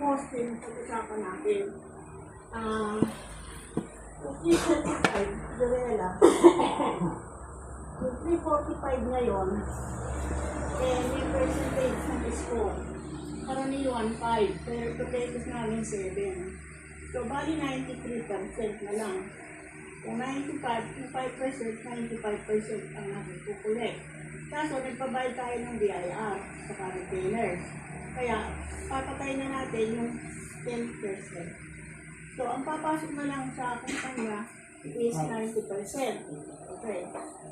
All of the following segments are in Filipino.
poste yung pag-usapan natin. Yung 345, Dorella. Yung 345 ngayon, may percentage ng discount. Karaniwan 5, pero potatoes namin 7. So, bali 93% na lang. Kung 95, yung 5%, 95% ang natin kukulit. Kaso, nagpabayad tayo ng BIR sa retailers. Kaya, papatay na natin yung 10%. So, ang papasok na lang sa kumpanya is 90%. Okay.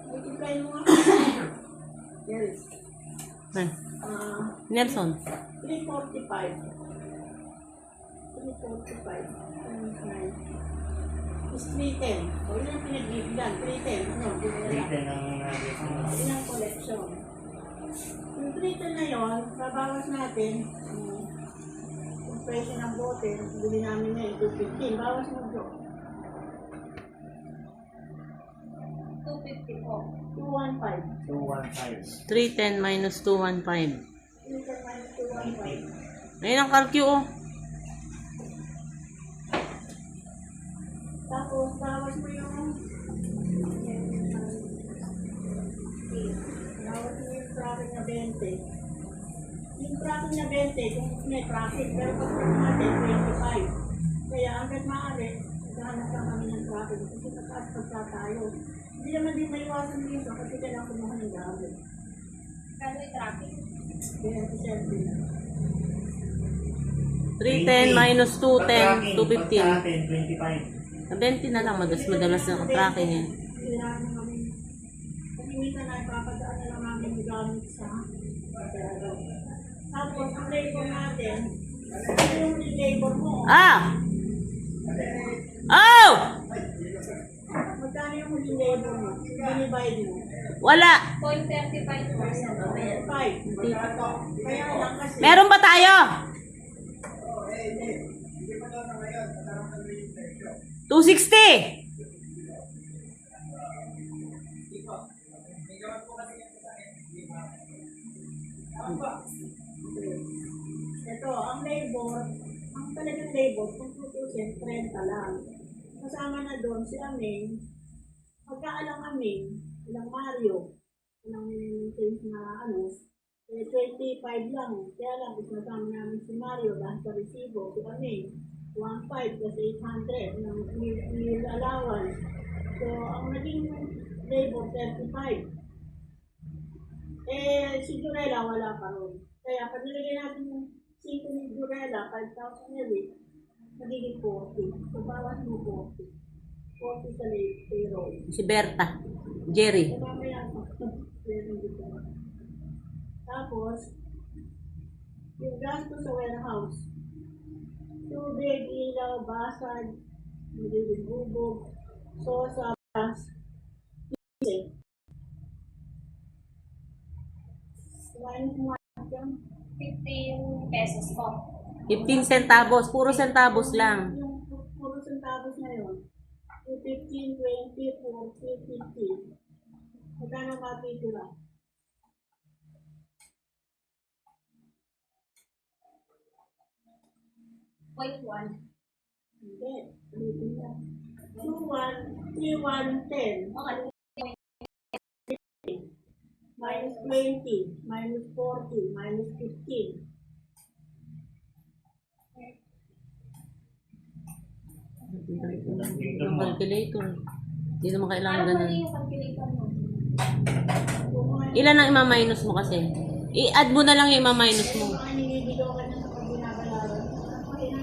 Multiply mo nga. Yes. Nelson. 345. 345. Is 310. O, yun ang pinagbibigan. 310. Ano? 310 ang yun ang collection. Yung 310 na yun, babawas natin yung presyo ng bote. Bili namin na 215. Bawas mo bro. 250 po. 215. 215. 310 minus 215. 310 minus 215. Ayun ang calcu, oh. Tapos, bawas mo yung traffic na 20. Yung traffic na 20, kung may traffic, pero pag natin 25. Kaya hanggang maaari, naghahanap lang kami ng traffic. Kasi pagkaas tayo. Hindi naman din maiwasan dito kasi kailangan kumuha ng gamit. Kano yung traffic? 310 minus 210, 215. Sa atin, 25. Sa 20 na lang, madalas na tracking eh. Kailangan kami. Kasi minsan na ipapadaan na lang namin yung gamit sa pagkaraw. Tapos, ang labor natin, yung labor mo. Ah! Oh! Magkano yung huling labor mo? Dinivide mo. Wala! 0.35%. 5. Kaya lang kasi. Meron ba tayo? 260! Ito, ang labor, ang talagang labor, kung tutusin, 30 lang. Kasama na doon si Aming, pagkaalang Aming, ilang Mario, ilang things na 25 lang. Kaya lang, kasama namin si Mario dahil sa resibo, si Aming, 1.5 plus 800 ng meal allowance. So, ang naging labor, 35. Si Dorella wala pa ron. Kaya pag nilagay natin yung 5 ni Dorella, 5,000 na rin, magiging 40. So, bawas mo 40. 40 sa payroll. Si Berta. Jerry. So, mamaya tapos, yung gasto sa warehouse, tubig, ilaw, basag, magiging bubog, sosa, gas, diesel. 15 pesos po. 15 centavos. Puro centavos lang. Yung puro centavos na yun. 15, 20, 40, 50. Magkano matitira? Point 1. Hindi. Ulitin lang. 2, 1, 3, 1, 10. Okay. Minus 20. Minus 40. Minus 15. Yung calculator. Hindi naman kailangan Ano ganun. mali yung calculator mo? Ilan ang ima-minus mo kasi? I-add mo na lang yung ima-minus mo. Mga nililigaw ka na sa pag binabalaran. Kaya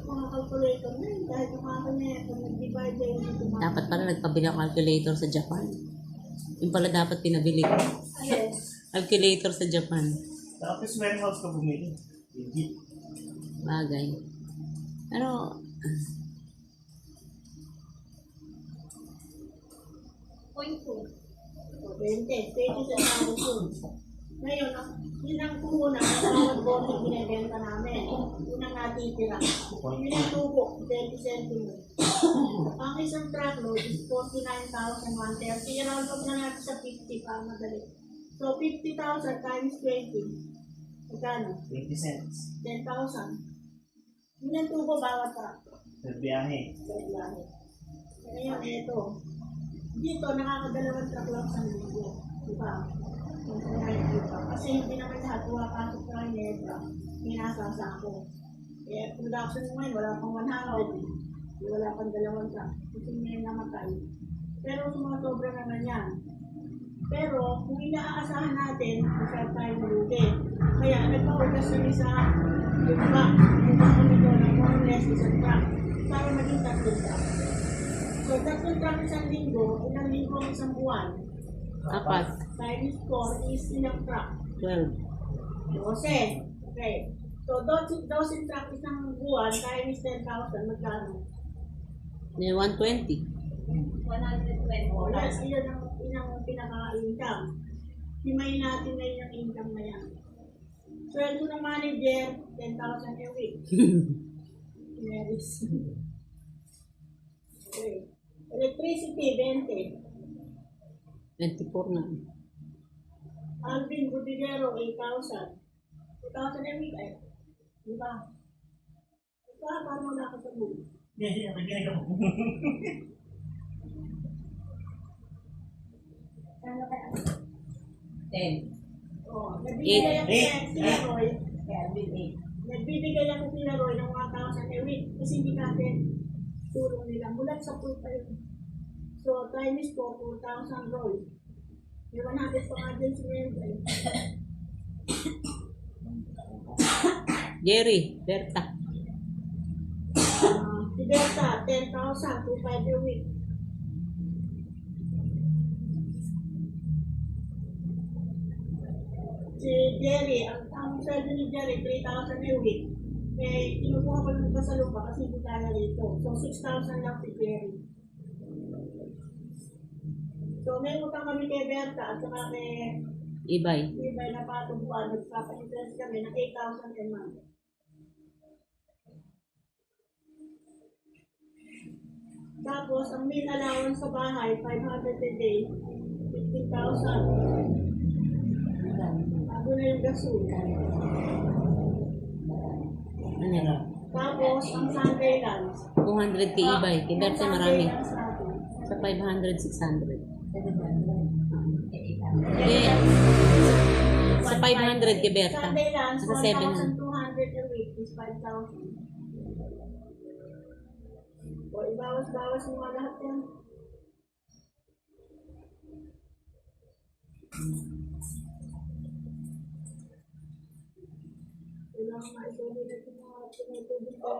mga calculator na yun. Dahil kumaka niya, kung nag-divide kayo na kumaka. Dapat pala nagpabili ako calculator sa Japan. Yung pala dapat pinabili ko. Yes. Calculator sa Japan. Tapos warehouse ka bumili. Legit. Bagay. Pero, Point 2. 20 sa tao yun. Ngayon, yun ang puhunan ng bawat bote binibenta namin. Yun ang natitira. Yun ang tubo, 20 centimeters. Ang isang truckload is 49,130. I-round up na natin sa 50 para madali. So, 50,000 times 20. Magkano? 20 cents. 10,000. Ilang tubo bawat truck? Sa biyahe. Ngayon, ito. Dito, nakakadalawang truck lang sa linggo. Diba? Kasi hindi naman lahat pumapasok sa Ginebra. Minasasa ko. Eh, production mo ngayon, wala pang 100. Wala pang dalawang truck. Kasi ngayon namatay. Pero sumasobra naman yan. Pero kung inaasahan natin, masyad tayo malugi. Kaya nagpa-order kami sa iba. Iba kami doon ng more or less isang truck. Para maging 3 truck. So, 3 truck isang linggo, ilang linggo ang isang buwan. 4. Times 4 is ilang truck? 12. 12. Okay. So, 12 truck isang buwan, times 10,000, magkano? 120. 120. O, yes, iyan ang pinaka-income. Himayin natin na yung income na yan. Sweldo ng manager, 10,000 a week. Meris. Okay. Electricity, 20. 24 na. Alvin Budillero, 8,000. 2,000 a week ay. Di ba? Ito, paano wala ka sa buhay? Yeah, naginig ako. Ano kaya? 10. Oh, nagbibigay ako kila Roy. Kaya 8. Nagbibigay ako kila Roy ng 1,000 a week kasi hindi natin tulong nila. Mulat sa full time. So, times 4, 4,000 Roy. May 100 pa nga din si Mel. Jerry, Berta. Si Berta, 10,000, 2,500 a week. Si Jerry, ang sweldo ni Jerry, 3,000 a week. Eh, kinukuha ko lang ito sa lupa kasi hindi kaya rito. So, 6,000 lang si Jerry. So, may utang kami kay Berta at saka kay Ibay. Ibay na patubuan. Nagpapa-interest kami ng 8,000 a month. Tapos, ang main allowance sa bahay, 500 a day, 15,000. Bago na yung gasol. Ano yan? Tapos, ang Sunday lunch. 200 kay Ibay. Kay Berta marami. Ang Sunday lunch natin. Sa 500, 600. Sa 500 kay Berta. Sunday lunch, Sa 7 na. 1,200 a week is 5,000. O, ibawas-bawas mo nga lahat yan. Kailangan ma-isulit at yung mga pinatubig ko.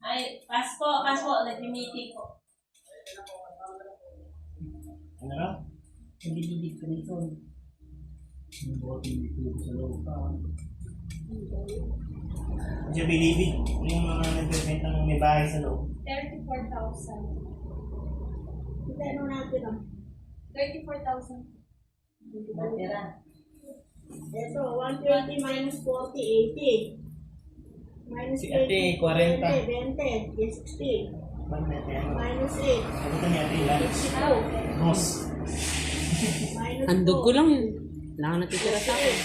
Ay, Pasko, nag-meeting ko. Ano na? Nagbibilig ko nito. Yung bote dito sa loob. Diyan bilibig. Yung mga nagbibenta ng may bahay sa loob. 34,000. Hindi, ano natin ah. 34,000. Ito, 120 minus 40, 80. Minus Si Ate, 40. 20, 60. Ba't natin ano? Minus 8, Ano ka niya? Lunch. 62. Boss. Minus Handog 2, ko lang yun. Wala ka natitira sa akin.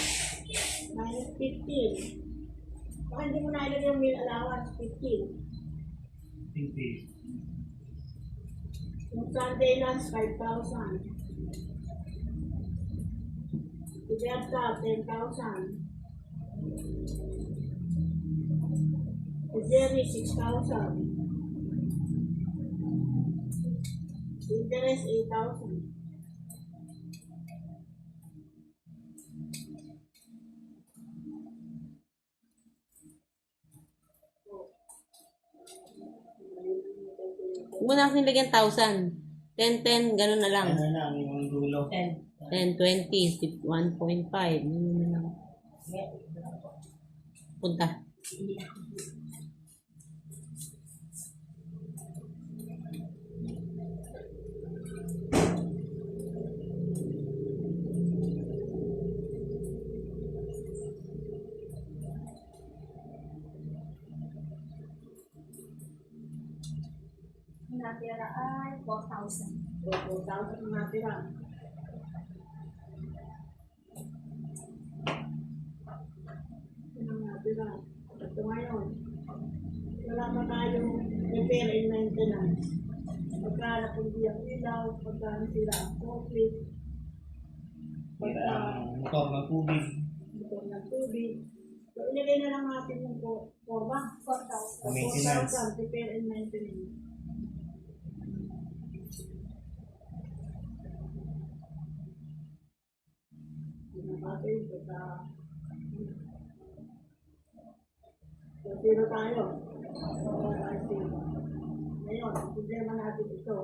minus 15. Baka hindi mo na ilagay yung meal allowance, 15. Hindi. Yung Sunday lunch, 5,000. Si Berta, 10,000. Si Jerry, 6,000. Interest, 8,000. Huwag mo na kasi nilagyan 1,000. 10, 10, gano'n na lang. Ano lang, yung dulo. 10, 20, 1.5. Ganun na lang. Punta. Yung natira ay 4,000. 4,000 ang natira. sila. Ito ngayon, wala pa tayong repair and maintenance. Pagkala kung di ang ilaw, pagkala sila ang coffee, Kita ang motor ng tubig. motor ng tubig. So, ilagay na lang natin yung forma. 4,000. Maintenance. 4,000 repair and maintenance. Natin, pagka so, zero tayo. Ngayon, ang problema natin ito.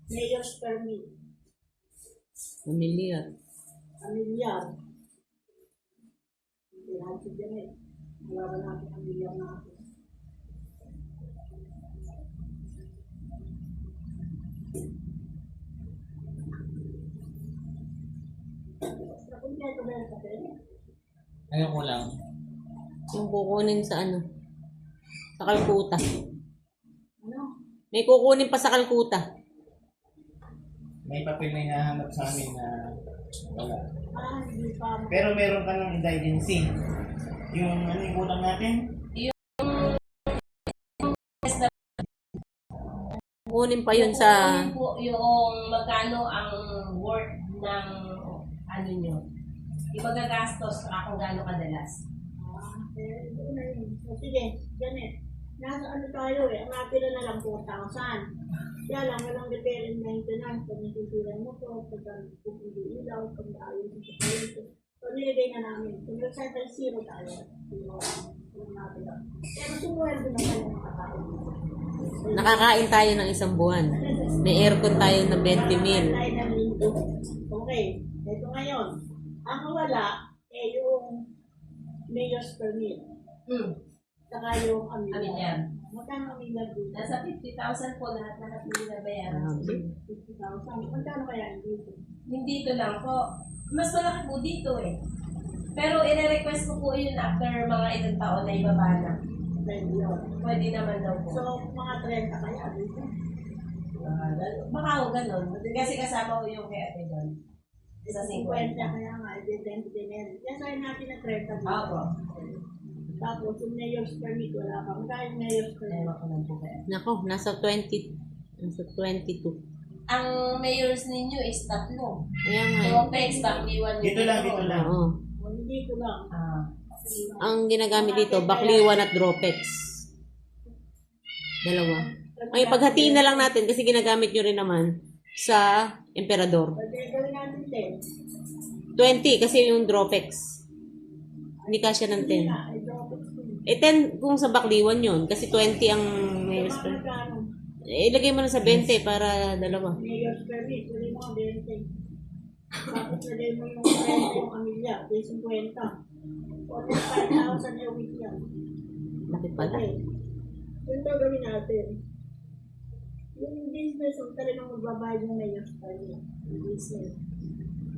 Mayor's permit. Pamilyar. Pamilyar. Hindi natin dyan eh. Wala ba natin pamilyar natin? Nakumpleto ba yung papel? Ngayon ko lang. Yung kukunin sa ano? Sa Calcutta. Ano? May kukunin pa sa Calcutta. May papel na hinahanap sa amin na wala. Hindi pa. Pero meron ka ng indigency. Yung ano yung kulang natin? Kukunin pa yun sa... Kukunin po yung magkano ang worth ng ano nyo. Yung magagastos kung gaano kadalas. Doon na yun. O sige, ganit. Nasa ano tayo eh, ang natira na lang 4,000. Kaya lang, walang repair and maintenance. Pag nasisira mo to, pag hindi ilaw, pag naayos sa papalit. So, nilagay na namin. Kung nag-settle zero tayo, yung natira. Pero sumuweldo na tayo ng katao. Nakakain tayo ng isang buwan. May aircon tayo na 20 mil. Tayo ng linggo. Okay, ito ngayon. Ang wala, eh yung mayor's permit. Saka yung Amilyar. amilyar. Magkano amilyar dito? Nasa 50,000 po lahat hindi nabayaran. 50,000. Magkano kaya dito? Hindi ito lang po. Mas malaki po dito eh. Pero i-request ko po yun after mga ilang taon na ibaba na. 20 yun. Pwede naman daw po. So, mga 30 kaya dito. Baka o ganun. Kasi kasama ko yung kay ate doon. Sa 50 50. kaya nga, i-20 din yan. Kaya sa'yo natin na 30 dito. Opo. Tapos, yung mayor's permit, wala pa. Magkano yung mayor's permit? Ewan ko lang po kaya. Nako, nasa 22. Ang mayors ninyo is tatlo. Kaya nga. So, pegs back, may one Dito lang, dito lang. Oo. O, hindi ko lang. Ang ginagamit dito, Bakliwan at Dropex. Dalawa. May paghatiin na lang natin kasi ginagamit nyo rin naman sa Emperador. Pwede gawin natin 10. 20 kasi yung Dropex. Hindi kasya ng 10. I drop it to you. Eh 10 kung sa Bakliwan yun kasi 20 ang may Mga magkano? ilagay mo na sa 20 para dalawa. Mayor's permit, tuloy mo ang 20. Tapos lagay mo yung 30 yung amilyar, di 50. O 5,000 a week yan. Laki pala. Okay. Yung gagawin natin. Yung business, ang talagang magbabayad yung mayor's permit. Yung business.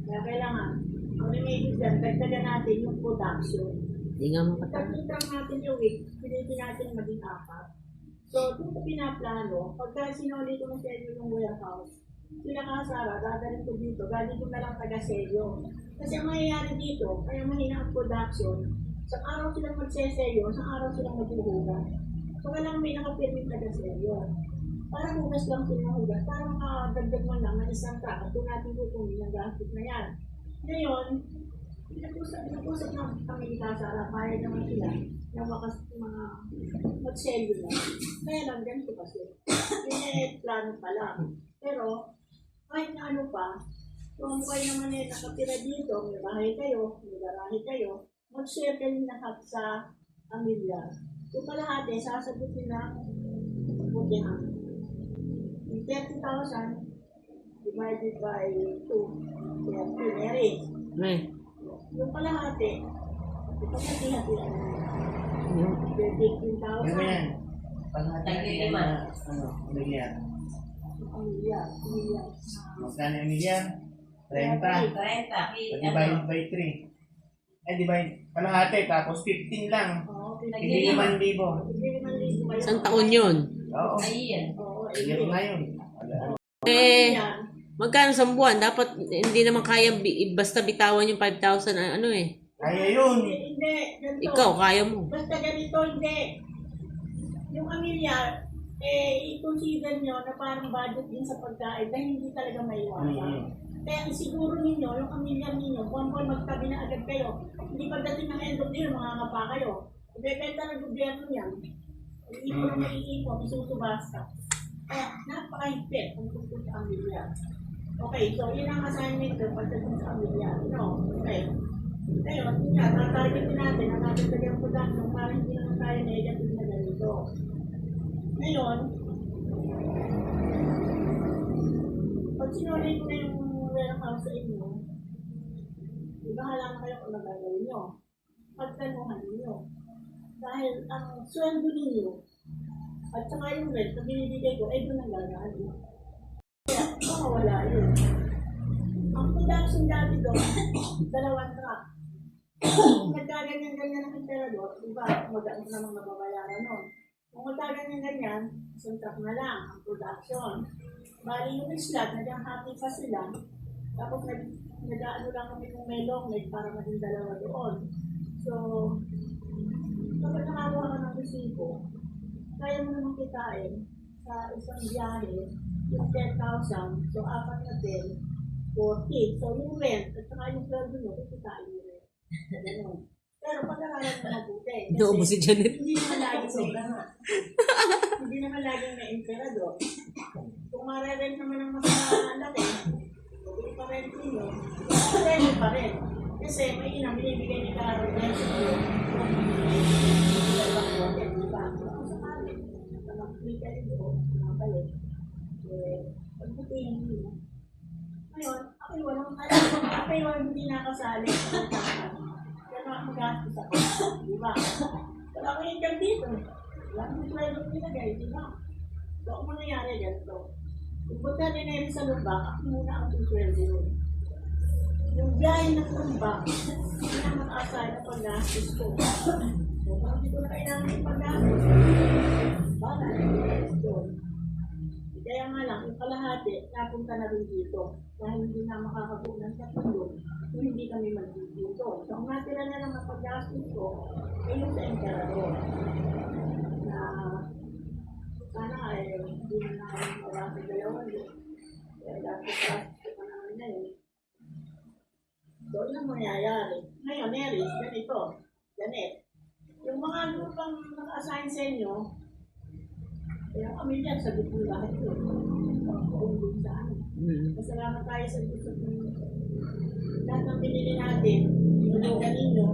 Kaya kailangan, kung may dyan, dagdagan natin yung production. Hindi nga makatama. Pagkitang natin yung week, pilitin natin maging 4. So, kung ito pinaplano, pagka sinuli ko na sa inyo yung warehouse, sila kasara, dadalhin ko dito, galing ko na lang taga-selyo. Kasi ang mangyayari dito, kaya mahina ang production, sa araw silang magseselyo, sa araw silang maghuhugas. So, kailangan may nakapirmit taga-selyo. Para hugas lang sila ng hugas, para makadagdag man lang ng isang truck, at kung natin kukunin ang gastos na yan. Ngayon, pinag-usap na kami ni Kasara, kaya naman sila na mga mag-selyo lang. Kaya lang, ganito kasi. Plano pa lang. Pero, kahit na ano pa, kung kayo naman eh nakatira dito, may bahay kayo, may garahe kayo, mag-share kayo lahat sa pamilya. Kung kalahati, sasagutin na putihan. Yung 30,000 divided by 2, 30, marriage. Yung kalahati, ito hati-hati lang. Yung 15,000. Ano yan? Pag-hati na, ano yan? Pamilya. Magkano yung milyan? 30. 30. Divide by 3. Eh, divide, kalahati, tapos 15 lang. Oo, Hindi 5,000. Hindi naman libo kayo. isang taon yun. Oo. Ayun. Oo, Sige na yun. Eh, magkano sa buwan? Dapat hindi naman kaya basta bitawan yung 5,000 ano eh. Kaya yun. Hindi, ganito. Ikaw, kaya mo. Basta ganito, hindi. Yung pamilya, i-consider nyo na parang budget din sa pagkain dahil hindi talaga maiwasan. Kaya siguro ninyo, yung pamilya ninyo, buwan-buwan magtabi na agad kayo. Hindi pagdating ng end of the year, makakapa kayo. Ibebenta ng gobyerno yan. Iipon na iipon, isusubasta. Kaya napakahigpit kung tungkol sa pamilya. Okay, so yun ang assignment ko pagdating sa pamilya. No, okay. Ngayon, yun nga, tatargetin natin ang ating tagang production para hindi naman tayo negative na ganito. Ngayon, pag sinulit ko na yung warehouse sa inyo, bahala na kayo kung nagagawin nyo. Pagtanuhan ninyo. Dahil ang sweldo ninyo, at saka yung rent na binibigay ko, doon ang gagawin. Kaya, makawala yun. Ang production dati doon, 2 truck. Nagkaganyan-ganyan ang emperador, diba? Magaan ka namang nababayaran nun. Kung magkaganyan-ganyan, 1 truck na lang ang production. Bali yung slot, nag-happy pa sila. Tapos nag-ano lang kami kung may long leg para maging 2 doon. So, kapag nakakuha ka ng resibo, kaya mo naman kitain sa isang biyahe, yung 10,000, so 4 na 10, 40. So yung rent, at saka yung sweldo mo, kikitain mo rin. Ganun. Pero pag-aralan mo mabuti. Naubo si Janet. Hindi naman laging may hindi naman laging may emperador. Kung mararent naman ng mas malaki, hindi pa rin ninyo, mararent pa rin. Kasi may inang binibigay ni Carol Benson yun. Diba? Kung sakali, mag-click ka rin doon, makabalik. Pagbutihin nyo. Ngayon, ako'y walang hindi nakasali sa pagkakas. Kaya magastos ako. Diba? Wala ko income dito. Wala akong sweldo nilagay, diba? So, ang mangyayari ganito. Kung punta rin sa lumbak, ako muna ang sweldo nun. Yung biyahe ng lumbak, hindi na makaasay na pag-gastos ko. So, hindi ko na kailangan yung pag-gastos. Baka, doon. Kaya nga lang, yung kalahati, napunta na rin dito. Dahil hindi na makakapunan sa tulong, kung hindi kami mag-dito. So, ang natira na lang ang pag-gastos ko, ay yung sa emperador. Na, sana ay, hindi na namin mawala sa 2. Kaya dapat gastos ko pa naman na yun. So, yun ang mangyayari. Ngayon, Neris, ganito. Janet. Yung mga grupang naka-assign sa inyo, kaya kami dyan, sagot mo lahat yun. Pag-uulog sa amin. Masalamat tayo sa gusto ng lahat ng pinili natin. Pinulugan ninyo.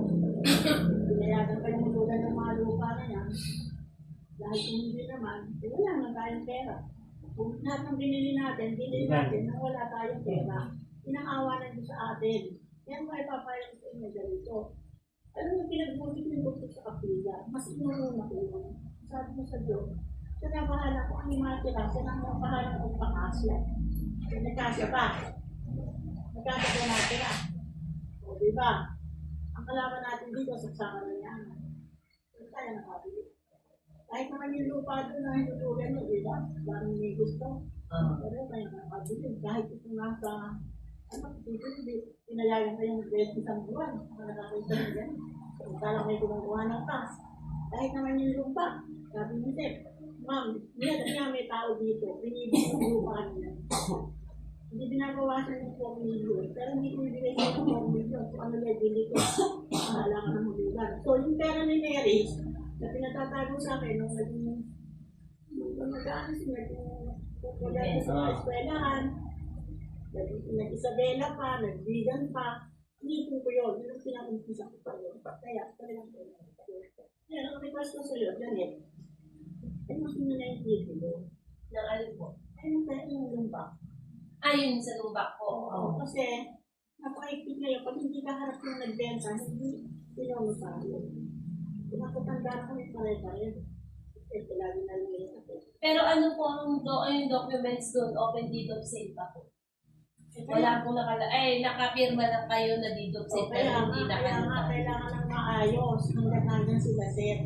Pinayagan pa yung mulugan ng mga lupa na yan. Dahil kung hindi naman, wala naman tayong pera. Kung lahat ng pinili natin nang wala tayong pera, inaawanan nyo sa atin. Yan mo ipapayag sa inyo ganito. Alam mo, pinagbuti ko yung bukto sa kapila. Mas inununa ko yun. Sabi mo sa Diyos, siya na bahala ko ang imatira. Siya na bahala kong pakasya. Nagkasya pa. Nagkasya pa natin ah. O, diba? Ang kalaban natin dito, saksakan na yan. Pero tayo nakabili. Kahit naman yung lupa doon na hinulugan nyo, diba? Parang may gusto. Pero tayo nakabili. Kahit itong nasa, pinayagan kayong 21 buwan. Nakakita nyo yan. Kala may gumagawa ng task. Kahit naman yung lupa, sabi ni Sep, ma'am, niya may tao dito, binibigay yung lupa niya. Hindi binabawasan yung 4 million, pero hindi binibigay yung 4 million. So ano bili ko? Mahala ka ng hulugan. So yung pera ni Neris, na pinatatago sa akin, nung nag-ano siya, nag-pupulat sa eskwelahan, nag-Isabela pa, nag-Bigan pa, hindi ko yun, yun ang pinag-umpisa ko pa yun. Kaya, talagang pera. Kaya, ang request ko sa'yo, Janet, ay mas mo na yung título. Ng alin po? Ay, yung lumbak. Ayun sa lumbak ko. Oo, kasi, napakaikit ngayon, pag hindi ka harap yung nagbenta, hindi pinamasayo. Pinakatanda na kami pare-pare. Kasi lagi na lang Pero ano po ang documents doon? Open deed of sale pa po? Wala pong nakapirma na kayo na deed of sale pero hindi na kaya nga, kailangan ng maayos. Hanggang nandiyan sila, sir.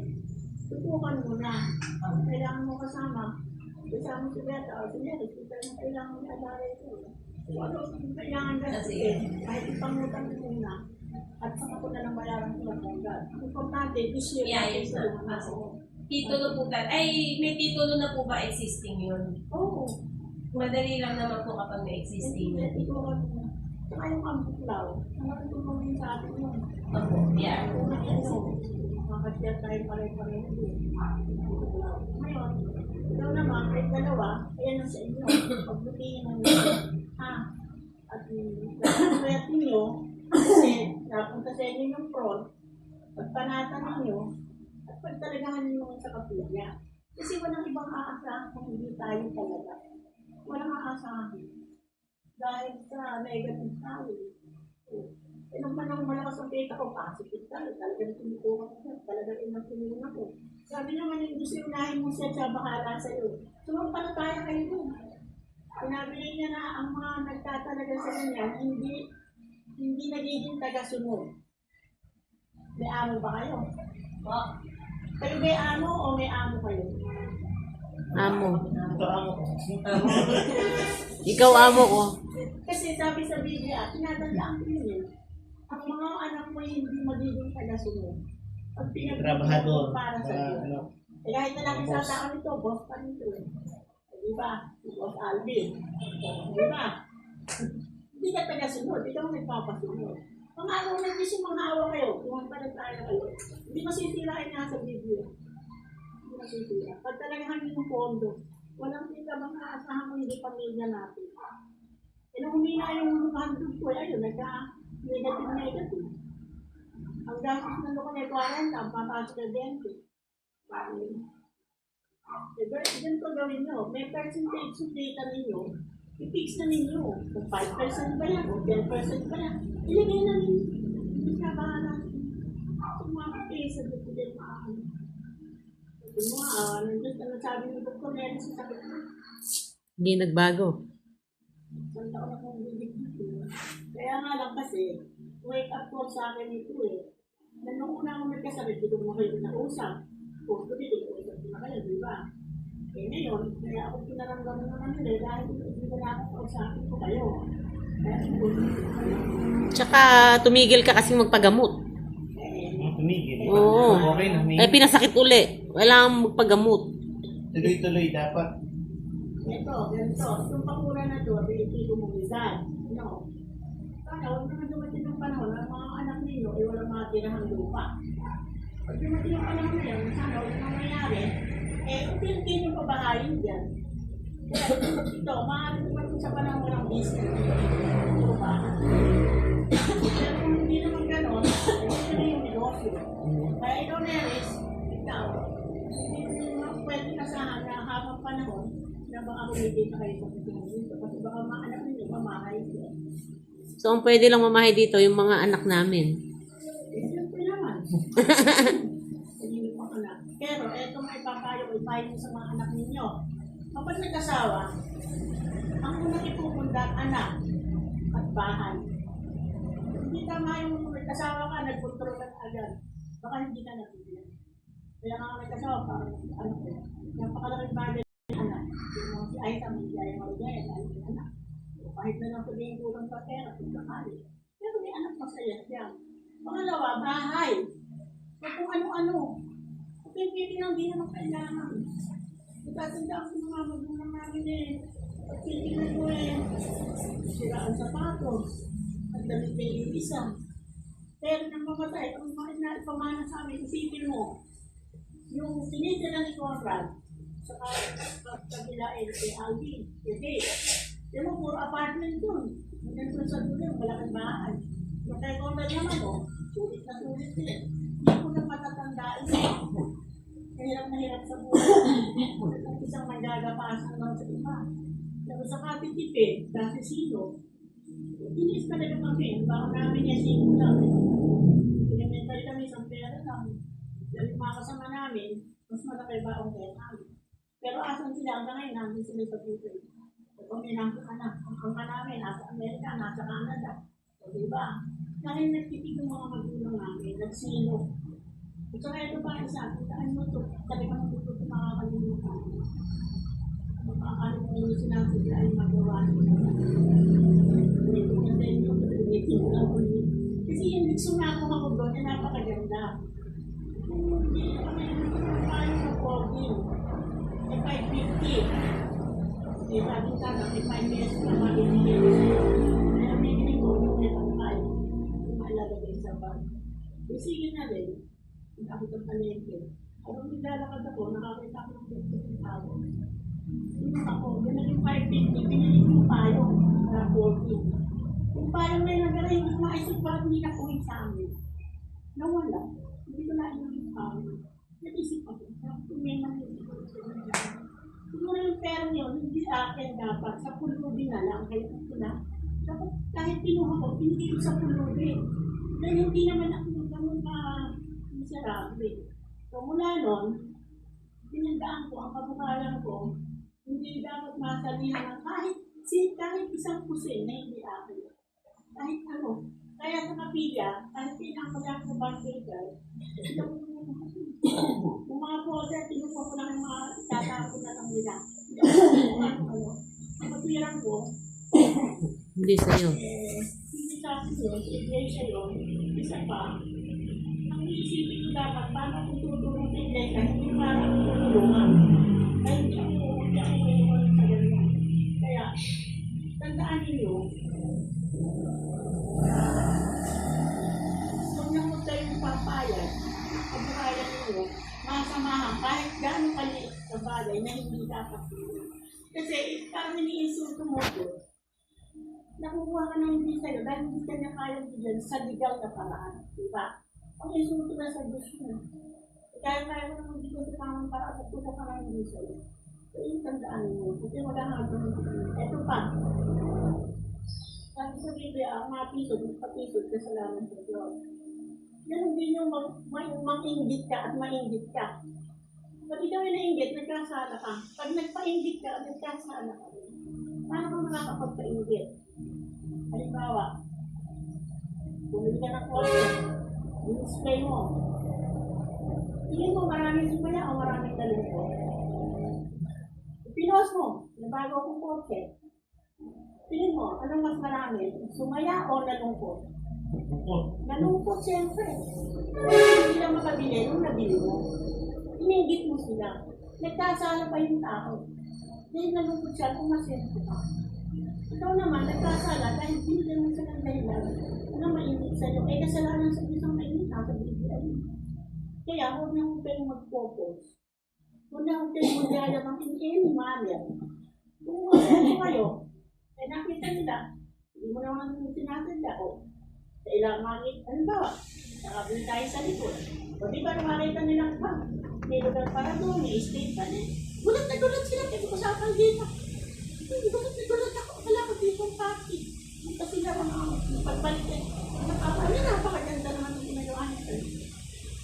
Tutukan mo na. Kailangan mo kasama. Kasama si Beta. O sige, kailangan mo i-alala ito. Ano kailangan kasi kahit ipangutang mo muna, At saka ko na lang bayaran ko ng agad. Ang importante, this year, Yeah, natin yes, sa sir. mga nasa. Titulo po may titulo na po ba existing yun? Oo. Madali lang naman po kapag may existing. Hindi, ito ka na. Saka yung ambuklaw, ang natutulong sa atin yun. Opo, yeah. Kung ano, makakasya tayo pare-pareho din. Ngayon, ikaw naman, kahit dalawa, ayan ang sa inyo. Pagbutihin ng ha? At kaya ninyo, kasi napunta sa inyo yung front, pagpanatan ninyo, at pagtalagahan ninyo sa kapilya. Kasi walang ibang aasahan kung hindi tayo talaga. Walang aasahan. Dahil sa negative tayo. Eh, nung panahon malakas ang kita ko, positive tayo. Talagang tumutuwa ko. Talagang inang ako. Sabi naman yung gusto yung nahin mo siya, siya bahala sa iyo. Sumampalataya kayo doon. Pinabili niya na ang mga nagtatalaga sa kanya, hindi nagiging taga-sunod. May amo ba kayo? Po. Kayo may amo o may amo kayo? Amo. Ito amo ko. Ikaw amo ko. Kasi sabi sa Biblia, tinatandaan ko yun. Ang mga anak mo hindi magiging taga-sunod. Pag Trabahador. para sa Diyos. Ano, Eh kahit na lang boss. sa tao nito, boss pa nito eh. Di ba? Boss Alvin. Di ba? Hindi ka taga-sunod, ikaw ang nagpapasunod. Kung ano na gusto mga awa kayo, kung tayo kayo, hindi masisirain nga sa Biblia. Hindi masisira. Pag talagang yung pondo, walang kita bang aasahan mo hindi pamilya natin. E nung humina yung handog ko, ayun, nagka-negative. Ang gastos ng loko na 40, ang papasok na 20. Ganito gawin nyo. May percentage of data ninyo, i-fix na ninyo. Kung 5% ba yan, kung 10% ba yan, ilagay na ninyo. Hindi ka bahala. Kung mga case, sabi ko din maaayon. Sabi mo, ano sabi ng doktor, meron sa sakit mo. Hindi nagbago. Isang taon akong bibig dito. Kaya nga lang kasi, wake up call sa akin ito eh. Nung una akong nagkasabit, hindi ko mo kayo nausap. Kung ito dito, usap ko na kayo, di ba? Eh ngayon, kaya ako pinaramdam naman nila dahil hindi ko na ako kausapin ko kayo. Kaya siguro, Tsaka tumigil ka kasing magpagamot. tumigil. Oo. Okay na, Eh pinasakit uli. Walang magpagamot. tuloy-tuloy dapat. ito, ganito. Itong pakura na ito, hindi ko mong edad. No. Sana, huwag naman dumating ng panahon na mga anak ninyo ay walang mga tirahang lupa. Pag dumating yung panahon na yan, sana huwag nang mangyari, eh, unti-unti nyo pabahayin dyan. Kaya ito, maaaring dumating sa panahon ng business. Lupa. Pero kung hindi naman gano'n, ito na yung negosyo. Kaya ikaw, Neris, ikaw, hindi mo pwede kasahan na habang panahon na baka kumigil na kayo sa pagkakas dito. Kasi baka mga anak ninyo, mamahay dyan. So, ang pwede lang mamahay dito, yung mga anak namin. Eh, siyempre naman. Hindi pang anak. Pero, eto may papayo ko ipayo sa mga anak ninyo. Kapag nag-asawa, ang unang ipupundan, anak at bahay. Hindi tama yung nag-asawa ka, nag-control ka agad. Baka hindi ka natin. Kaya nga nag-asawa, parang ano ko, napakalaking bagay ng anak. Yung si Aita, may gaya mo rin, anak. Kahit na lang sabihin kulang sa pera, kung sakali. Pero may anak masaya siya. Pangalawa, bahay. So kung ano-ano. Okay, pwede lang din naman kailangan. Itatanda ko mga magulang namin eh. Pagkikinan ko eh. Sira ang sapatos. Ang damit na yung isa. Pero nang mamatay, ang mga pamana sa amin, isipin mo. Yung sinitira ni Conrad, sa kabila eh, kay Alvin, kay Dave. Yung mo, puro apartment dun. Hanggang dun sa dulo, malaking bahay. Yung kay Conrad naman, sulit na sulit din. Hindi ko na matatandaan yun. Hirap na hirap sa buhay. At isang magagapasan lang sa iba. Tapos sa katitipid, dahil sino, tinis talaga kami. Baka namin niya sino lang. Elementary kami, isang pera lang. Dahil mga kasama namin, mas malaki ba ang pera namin. Pero asan sila hanggang ngayon, namin sila sa buhay. Kung may nasa anak, ang angka namin, nasa Amerika, nasa Canada. O diba? Dahil nagtitig yung mga magulang namin, nagsino. At saka ito pa isa, saan mo ito, talagang matuto sa mga kalimutan. Makakalit mo yung sinasabi ay magawa nila. Ito na sa inyo, ulitin mo lang ulit. Kasi yung sumako ako doon, na napakaganda. Hindi kami tayo sa COVID. Eh, 550. Eh, sabi ka na, may 5 years na mabibigyan. Kaya bibili ko yung netang 5. Malalagay sa bag. Eh, sige na rin. Hindi ako sa palengke. Habang naglalakad ako, nakakita ko ng 50 tao. Yung ako, yun na yung 550, pinili ko yung payong para 40. Yung payong na yung nagara, hindi ko maisip bakit hindi na kuhin sa amin. Nawala. Hindi ko na yung payong. Nag-isip ako, kung may manisip ko sa mga. Siguro yung pera yun, hindi sa akin dapat, sa pulubi na lang, kaya ito na. Dapat kahit pinuha ko, pinili ko sa pulubi. Dahil hindi naman ako ganun ka miserable. So mula nun, pinagdaan ko, ang kabukalan ko, hindi dapat masalihan ng kahit isang pusin na hindi akin. Kahit ano. Kaya sa kapilya, kahit pinakalang sa barbaker, yung mga folder, tinupa ko lang yung mga itatapon na lang nila. Ang kapirang ko, Hindi sa'yo. hindi sa akin yun, iglesia yun, isa pa, ang iisipin ko dapat, paano kung tutulong sa iglesia, hindi para akong tutulungan. Kaya hindi ako sa ganyan. Kaya, tandaan ninyo, kung naman kayo papayag, ang papayag ninyo, masamahan kahit gano'ng kaliit sa bagay na hindi dapat yun. Kasi, parang iniinsulto mo ko, nakukuha ka ng hindi sa'yo dahil hindi ka niya kayang bigyan sa legal na paraan. Diba? Ang insulto na sa Diyos mo. Kaya kaya ko naman dito sa tamang paraan at kuha ka ng hindi sa'yo. So, yung tandaan mo. Kasi wala nga ito. Ito pa. Sabi sa Biblia, ang mapisod, magpapisod, kasalanan sa Diyos. Yan din yung mang-inggit ka at maingit ka. Pag ikaw ay nainggit, nagkasala ka. Pag nagpainggit ka at nagkasala ka. Paano ka makakapagpainggit? Halimbawa, bumili ka ng kotse, i-display mo. Tingin mo maraming sumaya o maraming nalungkot. Pinost mo, nabago akong kotse. Tingin mo, anong mas marami? Sumaya o nalungkot? Nalungkot siyempre. Hindi lang makabili nung nabili mo. Ininggit mo sila. Nagkasala pa yung tao. Dahil nalungkot siya kung masento ka. Ikaw naman, nagkasala dahil binigyan mo siya ng dahilan na mainit sa'yo. Eh, kasalanan sa isang mainit na sa bibigyan. Kaya, huwag na huwag kayong mag-focus. Huwag na huwag kayong magyayabang in any manner. Kung ano kayo, eh nakita nila, hindi mo naman sinasadya o kailangan makita. Ano ba? Nakabili tayo sa likod. O di ba nakakita nilang may lugar para doon, may estate pa din. Gulat na gulat sila, pag-usapan dito. Gulat na gulat ako, akala ko dito ang party. Kasi sila mga pagbalik eh. Napakaganda naman ang ginagawa nito.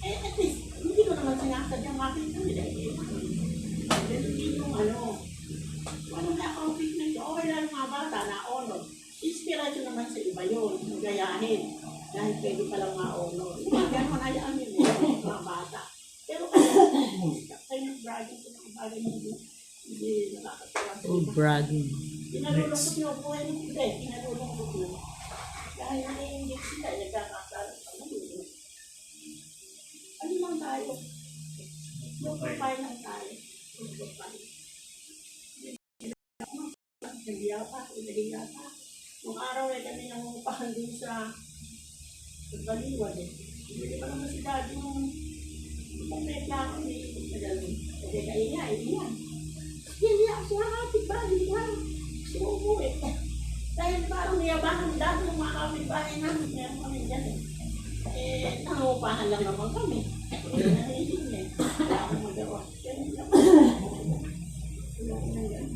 Eh, at least, hindi ko naman sinasadyang makita nila. Hindi yung wala na conflict na ito. Okay lang mga bata na honor. Inspiration naman sa iba yun, magayahin. Dahil pwede palang ma-honor. Gano'n, hayaan yun mga bata. Pero kayo nag-bragging sa mga bagay na hindi nakakatawa sa iba. Bragging. Pinalulungkot nyo po ay hindi. Pinalulungkot nyo. Dahil naiingit sila, nagkakasala sa mga. Ano lang tayo? Magpapay lang tayo. Magpapay. Hindi yata. Nung araw ay kami nangungupahan din sa Baliwan eh. Hindi pa naman si Daddy yung reklamo ni Daddy. Kasi kaya iyan. Hindi ako siya kapit-bahay niya. Sumubuwi. Dahil parang niyabahan dati yung mga kapit-bahay namin. Meron kami dyan eh. Eh, nangungupahan lang naman kami. Kaya nahihin eh. Wala akong magawa. Kaya hindi ako. Wala ko na yan.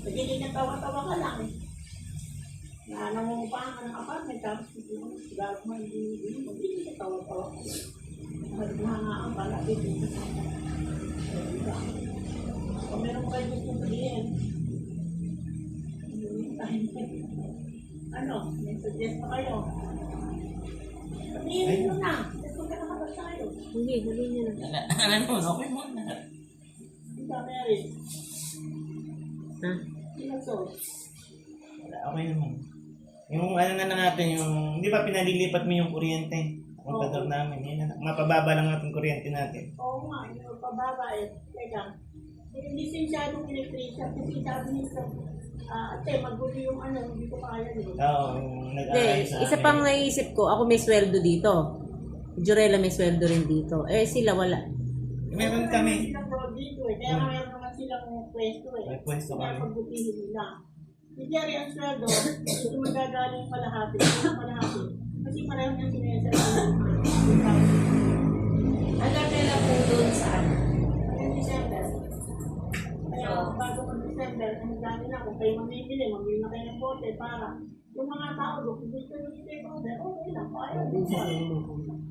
Nagiging natawa-tawa ka lang eh. Na nangungupahan ka ng apartment, tapos siguro mo hindi ka tawa-tawa ka. Naghangaan ka lang dito. Kung meron kayo gusto sabihin, may suggest pa kayo. Sabihin nyo na, kasi magkakakas tayo. Hindi, sabihin niyo na. Alam mo, okay mo na. Hindi ka meron. Ha? Sino to? Wala, okay naman. Yung ano na natin, yung, hindi ba pinalilipat mo yung kuryente? Kontador namin, yun na. Mapababa lang natin kuryente natin. Oo nga, yung pababa eh. Teka, hindi sinsyadong electrician kasi sabi nito, ate, magulo yung ano, hindi ko kaya yun. Oo, yung Hindi, nag-aaral sa isa amin. pang naisip ko, ako may sweldo dito. Jurella may sweldo rin dito. Eh, sila wala. Meron kami. Silang road dito eh, kaya mayroon naman silang pwesto eh. May pwesto Kaya kami. pagbutihin nila. Si Jerry ang sweldo, ito magagaling palahati, palahati. Kasi pareho niyang sinesa Hanggang kailan po doon sa ano? Hanggang December. Kaya bago mag-December, ang dami na, kung kayo mamimili na kayo ng bote para yung mga tao, kung gusto nyo i-take order, okay lang, kaya din siya.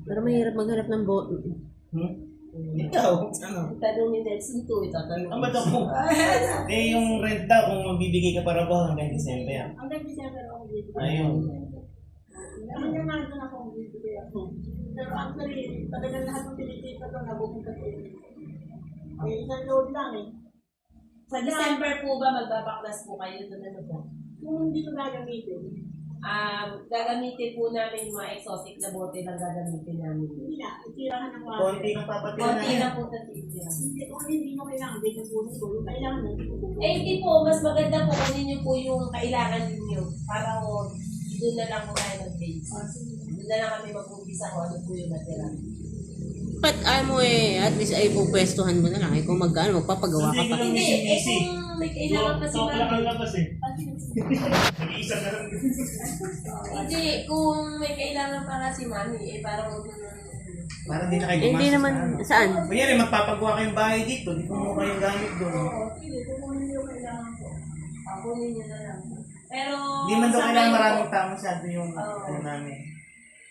Pero mahirap maghanap ng boto. Ikaw, ano? Tanungin din sito, itatanong. Ang ba't ako? Eh, yung rent daw, kung magbibigay ka para ba hanggang December. Hanggang December ako dito. Ayun. Hanggang nandun ako bibigay ako. Pero actually, talagang lahat ng pinikita ko na pupunta sa inyo. Eh, isang load lang eh. Sa December po ba magbabaklas po kayo doon ano po? Kung hindi ko gagamitin, Gagamitin po namin yung mga exotic na bote lang gagamitin namin. hindi na, itirahan ng water. Konti ng papatira Konti na. lang po tatitira. Hindi ko hindi mo kailangan, hindi ko puno ko. Yung kailangan mo, hindi ko puno. Eh hindi po, mas maganda po kunin niyo po yung kailangan ninyo para po doon na lang po tayo mag-base. Doon na lang kami mag-umpisa kung ano po yung natira. But mo at least ay pupwestuhan mo na lang. Eh, kung magpapagawa ka pa. Hindi, kung may kailangan pa si Mami. labas eh. Nag-iisa na lang. Hindi, kung may kailangan pa nga si Mami, eh parang huwag mo na. Parang di na kayo Eh, hindi gumastos naman, na, ano. saan? Kunyari, magpapagawa kayong bahay dito, di ko mo kayong gamit doon. Oo, sige, kung hindi ko kailangan ko. Kunin niyo na lang. Pero, Hindi man daw sa kailangan ngayon maraming po, tao masyado yung Oo. ano namin.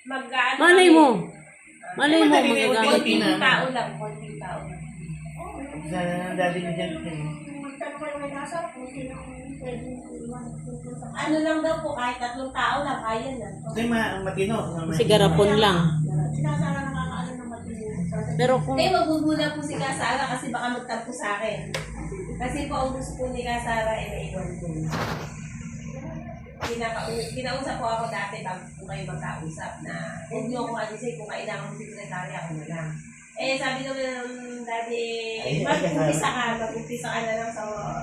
mag-ano Malay kami. mo. Malay mo, Madali na yung magagamit. Konting Pilipinas. tao lang, konting tao lang. Sa daddy ni Jan. Magtanong kayo kay Nasa, kung sino ang pwedeng iwan. Ano lang daw po, kahit 3 tao lang, kaya na. Kasi matino. Si garapon lang. Sinasara nakakaano ng matino. Pero kung Eh, magbubula po si Kasara kasi baka magtampo sa akin. Kasi po, ang gusto po ni Kasara ay naiwan po. Kinausap po ako dati bago po kayo magkausap na huwag niyo akong alisay kung kailangan mo si sekretary ako na lang. Eh, sabi naman ng daddy, mag-umpisa ka na lang sa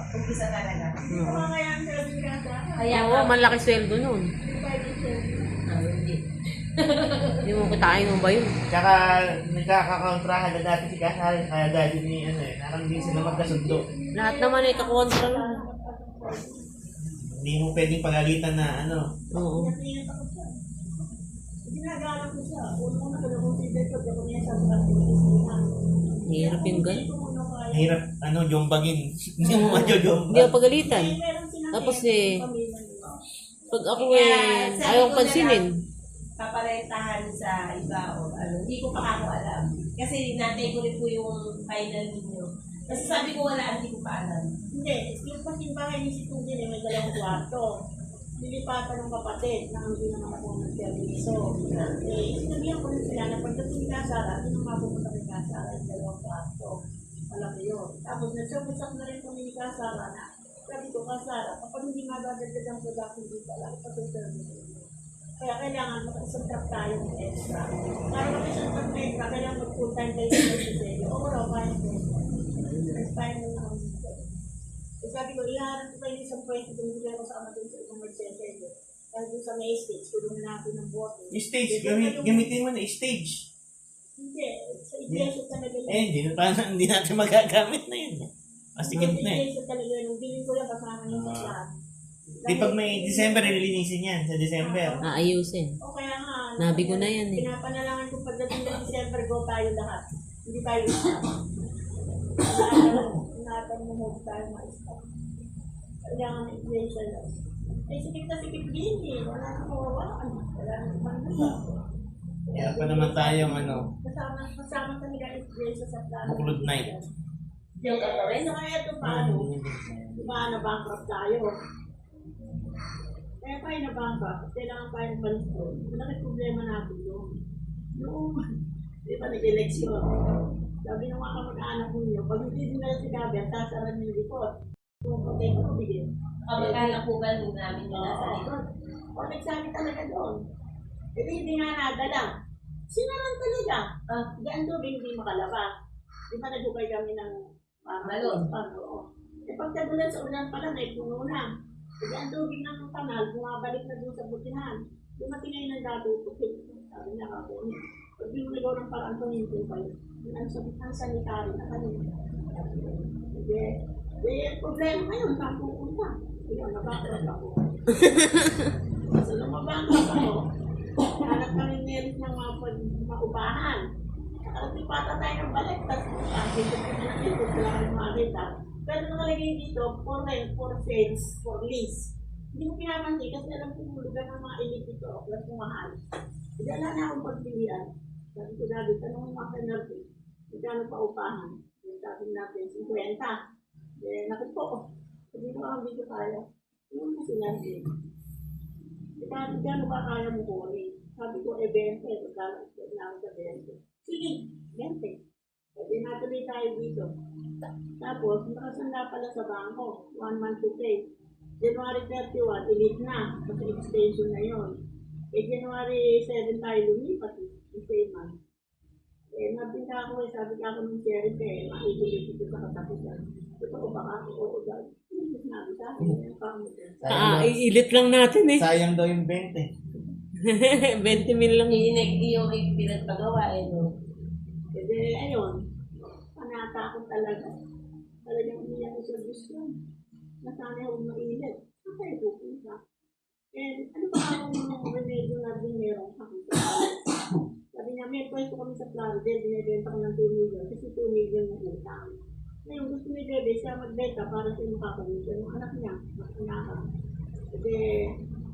umpisa talaga. Kung kaya ang sabi ni Nasa, Kaya oo, malaki sweldo nun. hindi. Hindi mo kitain mo ba yun? Tsaka nagkakakontrahan na dati si Kasari kaya daddy ni ano eh. Parang hindi sila magkasundo. Lahat naman ay kakontra nun. Hindi mo pwedeng pagalitan na ano. Oo. Ginagalang ko siya. Una ko na-consider ko, ako niya sa Hirap yung gan. Mahirap ano, jombagin. Hindi mo Hindi majojombag. ako pagalitan. Tapos pag ako ayaw pansinin. Paparentahan sa iba o ano, hindi ko pa ako alam. Kasi natay ko rin po yung final ninyo. Kasi sabi ko wala, hindi ko pa alam. Hindi, yung pasimbahay ni si Tugin may 2 kwarto. Nilipatan ng kapatid na hindi naman ako nag-serviso. Sinabihan ko rin sila na pagdating ni Kasara, hindi naman mapupunta kay Kasara yung 2 kwarto. Malaki yun. Tapos nagsabusap na rin kami ni Kasara na sabi ko, Kasara, kapag hindi madadagdag ang production dito, alam ko sa service. Kaya kailangan mag-isang truck tayo ng extra. Para mag-isang truck na extra, kailangan mag-full time kayo sa service. Oo, raw, kaya ko. First time na ako dito. So sabi ko, iharap ko kayo isang pwede kung hindi ako sa amatong sa ibang mag-sensor. Kaya doon sa may stage, kulungan natin ng bote. Stage, gamitin mo na stage. Hindi, sa iglesia talaga yun. Hindi hindi natin magagamit na yun. Masikip na eh. Sa iglesia talaga yun. Nung bilhin ko lang kasama yung sa club. Di pag may December, ililinisin yan sa December. Aayusin. O kaya nga, Nabi ko na yan eh. pinapanalangan ko pagdating ng December, go tayo lahat. Hindi tayo isa. Ingatan mo mo tayo ma-stop. Kailangan ng iglesia lang. Eh, sikip na sikip din eh. Wala nang mawawaan. Wala nang manila. Kaya pa naman tayong ano, Kasama talaga ang iglesia sa plano. Buklod night. Yung gagawin, So, kaya ito paano? Diba, na-bankrupt tayo. Kaya tayo na-bankrupt, kailangan tayo ng baliston. Malaki problema natin yun. Noong, di ba, nag-eleksyon. Sabi ng mga kamag-anak ko niyo, pag hindi din nila si Gabi, ang sasara niyo yung likod. Kung protect ko, bigyan. kamag-anak po ba nung namin yung nasa likod? O, nagsabi talaga doon. Kasi hindi nga nadala. Sinaran talaga. Diyan doon, hindi makalabas. Di ba nagukay kami ng Balon. Oo. E pagkadulan sa ulan pala, may puno na. Kasi ang tubig ng kanal, bumabalik na doon sa butihan. Dumating ngayon ng dato, sabi niya ako, pag di mo nagawa ng parang panintin pa yun. Ang sanitary na kanina. Problema ngayon, saan pupunta? Ayun, nabakot ako. So, lumabangkas ako. Hanap kami meron ng mga maubahan. Nakarating pata tayo ng balik. Tapos, dito sila kami makakita. Pero nakalagay dito, for rent, for sales, for lease. Hindi ko pinapansin kasi alam ko yung lugar ng mga elite dito, plus mahal. Hindi wala na akong pagpilian. Sabi ko dati, tanong mga penalty, magkano pa upahan? Sabi natin, 50. Nakit po, sabi ko ako dito kaya. Ano mo sinabi? Gano ba kaya mo kunin? Sabi ko, 20. Pagkala na ako sa 20. Sige, 20. Sabi natuloy tayo dito. Tapos, nakasanda pala sa bangko, 1 month to pay. January 31, elite na, kasi extension na yon. January 7 tayo lumipat, the same month. Nabinta ako sabi ka ako ng sheriff makikilig dito sa katapusan. Totoo ba ako? Oo, dahil. Hindi ko sinabi sa akin, yung pang Ilit lang natin eh. Sayang daw yung 20. 20 mil lang. Yung pinagpagawa no? Ayun, panatakot talaga. Talagang umiyak ko sa Diyos ko. Nasana yung mainit. Saan tayo pupunta? Ano pa akong remedyo na din meron sa sabi niya, may pwesto kami sa Florida, binibenta ko ng 2 million kasi 2 million yung utang. Ngayon, gusto ni Bebe siya magbenta para siya makakamisyon. Yung anak niya, mag-anak. Kasi,